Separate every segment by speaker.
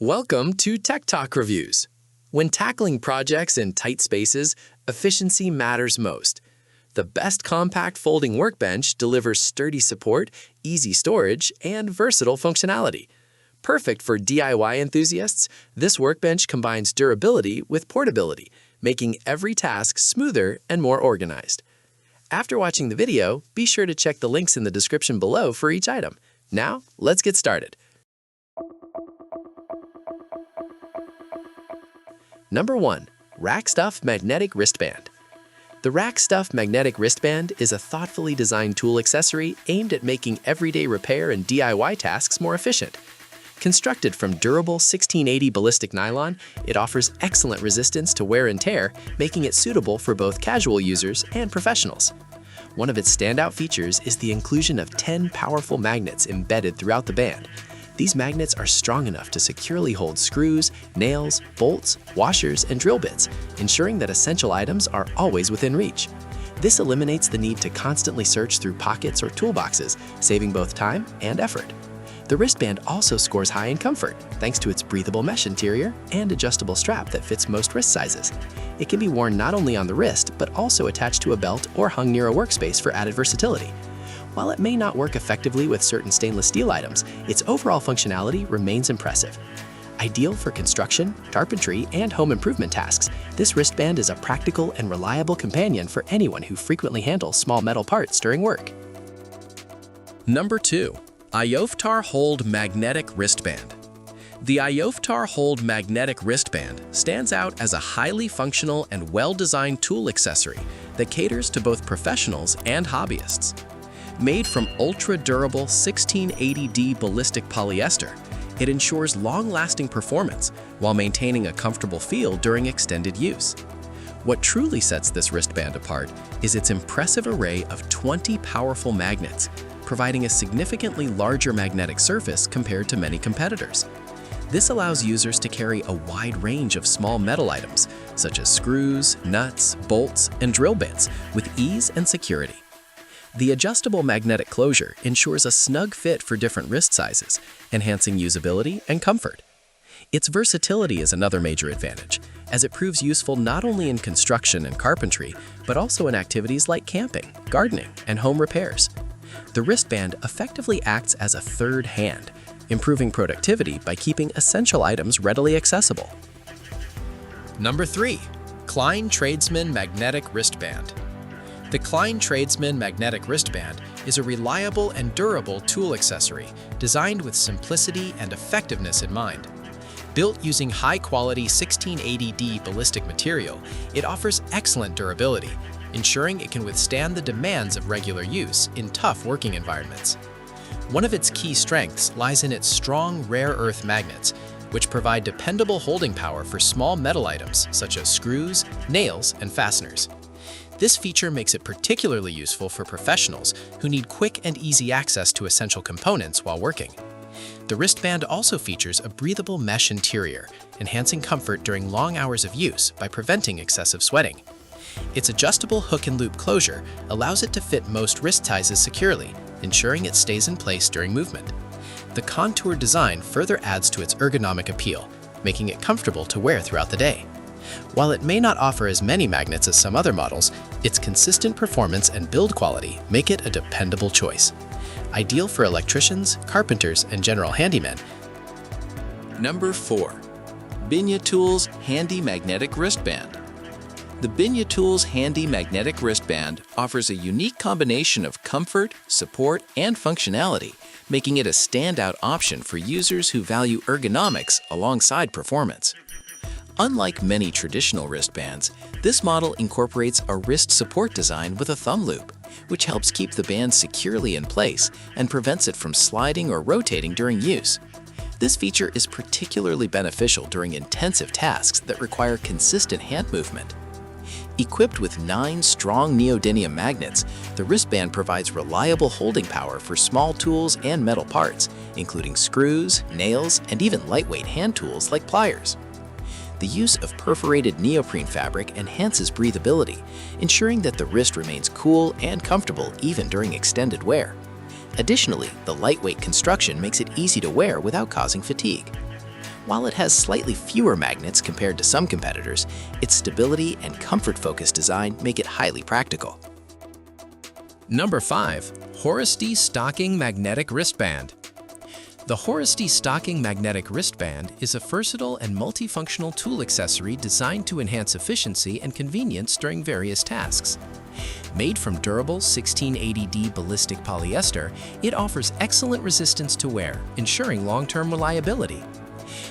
Speaker 1: Welcome to Tech Talk Reviews. When tackling projects in tight spaces, efficiency matters most. The best compact folding workbench delivers sturdy support, easy storage, and versatile functionality. Perfect for DIY enthusiasts, this workbench combines durability with portability, making every task smoother and more organized. After watching the video, be sure to check the links in the description below for each item. Now, let's get started. Number 1. Rack Stuff Magnetic Wristband. The Rack Stuff Magnetic Wristband is a thoughtfully designed tool accessory aimed at making everyday repair and DIY tasks more efficient. Constructed from durable 1680 ballistic nylon, it offers excellent resistance to wear and tear, making it suitable for both casual users and professionals. One of its standout features is the inclusion of 10 powerful magnets embedded throughout the band. These magnets are strong enough to securely hold screws, nails, bolts, washers, and drill bits, ensuring that essential items are always within reach. This eliminates the need to constantly search through pockets or toolboxes, saving both time and effort. The wristband also scores high in comfort, thanks to its breathable mesh interior and adjustable strap that fits most wrist sizes. It can be worn not only on the wrist, but also attached to a belt or hung near a workspace for added versatility. While it may not work effectively with certain stainless steel items, its overall functionality remains impressive. Ideal for construction, carpentry, and home improvement tasks, this wristband is a practical and reliable companion for anyone who frequently handles small metal parts during work.
Speaker 2: Number 2. Eyoftar Hold Magnetic Wristband. The Eyoftar Hold Magnetic Wristband stands out as a highly functional and well-designed tool accessory that caters to both professionals and hobbyists. Made from ultra-durable 1680D ballistic polyester, it ensures long-lasting performance while maintaining a comfortable feel during extended use. What truly sets this wristband apart is its impressive array of 20 powerful magnets, providing a significantly larger magnetic surface compared to many competitors. This allows users to carry a wide range of small metal items, such as screws, nuts, bolts, and drill bits, with ease and security. The adjustable magnetic closure ensures a snug fit for different wrist sizes, enhancing usability and comfort. Its versatility is another major advantage, as it proves useful not only in construction and carpentry, but also in activities like camping, gardening, and home repairs. The wristband effectively acts as a third hand, improving productivity by keeping essential items readily accessible.
Speaker 1: Number 3. Klein Tradesman Magnetic Wristband. The Klein Tradesman Magnetic Wristband is a reliable and durable tool accessory designed with simplicity and effectiveness in mind. Built using high-quality 1680D ballistic material, it offers excellent durability, ensuring it can withstand the demands of regular use in tough working environments. One of its key strengths lies in its strong rare earth magnets, which provide dependable holding power for small metal items such as screws, nails, and fasteners. This feature makes it particularly useful for professionals who need quick and easy access to essential components while working. The wristband also features a breathable mesh interior, enhancing comfort during long hours of use by preventing excessive sweating. Its adjustable hook and loop closure allows it to fit most wrist sizes securely, ensuring it stays in place during movement. The contoured design further adds to its ergonomic appeal, making it comfortable to wear throughout the day. While it may not offer as many magnets as some other models, its consistent performance and build quality make it a dependable choice. Ideal for electricians, carpenters, and general handymen.
Speaker 2: Number 4. BINYATOOLS Handy Magnetic Wristband. The BINYATOOLS Handy Magnetic Wristband offers a unique combination of comfort, support, and functionality, making it a standout option for users who value ergonomics alongside performance. Unlike many traditional wristbands, this model incorporates a wrist support design with a thumb loop, which helps keep the band securely in place and prevents it from sliding or rotating during use. This feature is particularly beneficial during intensive tasks that require consistent hand movement. Equipped with 9 strong neodymium magnets, the wristband provides reliable holding power for small tools and metal parts, including screws, nails, and even lightweight hand tools like pliers. The use of perforated neoprene fabric enhances breathability, ensuring that the wrist remains cool and comfortable even during extended wear. Additionally, the lightweight construction makes it easy to wear without causing fatigue.
Speaker 3: While it has slightly fewer magnets compared to some competitors, its stability and comfort-focused design make it highly practical.
Speaker 2: Number 5. HORUSDY Stocking Magnetic Wristband. The HORUSDY Stocking Magnetic Wristband is a versatile and multifunctional tool accessory designed to enhance efficiency and convenience during various tasks. Made from durable 1680D ballistic polyester, it offers excellent resistance to wear, ensuring long-term reliability.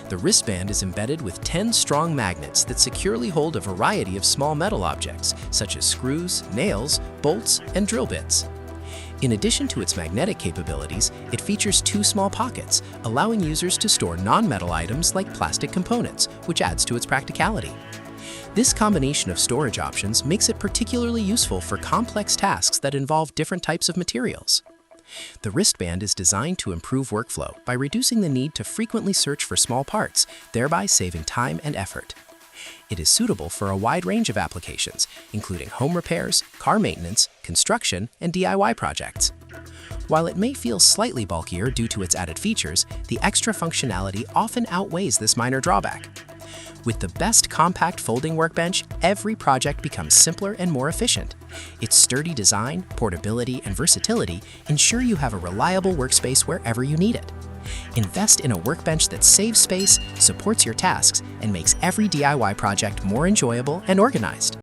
Speaker 2: The wristband is embedded with 10 strong magnets that securely hold a variety of small metal objects, such as screws, nails, bolts, and drill bits. In addition to its magnetic capabilities, it features 2 small pockets, allowing users to store non-metal items like plastic components, which adds to its practicality. This combination of storage options makes it particularly useful for complex tasks that involve different types of materials. The wristband is designed to improve workflow by reducing the need to frequently search for small parts, thereby saving time and effort. It is suitable for a wide range of applications, including home repairs, car maintenance, construction, and DIY projects. While it may feel slightly bulkier due to its added features, the extra functionality often outweighs this minor drawback. With the best compact folding workbench, every project becomes simpler and more efficient. Its sturdy design, portability, and versatility ensure you have a reliable workspace wherever you need it. Invest in a workbench that saves space, supports your tasks, and makes every DIY project more enjoyable and organized.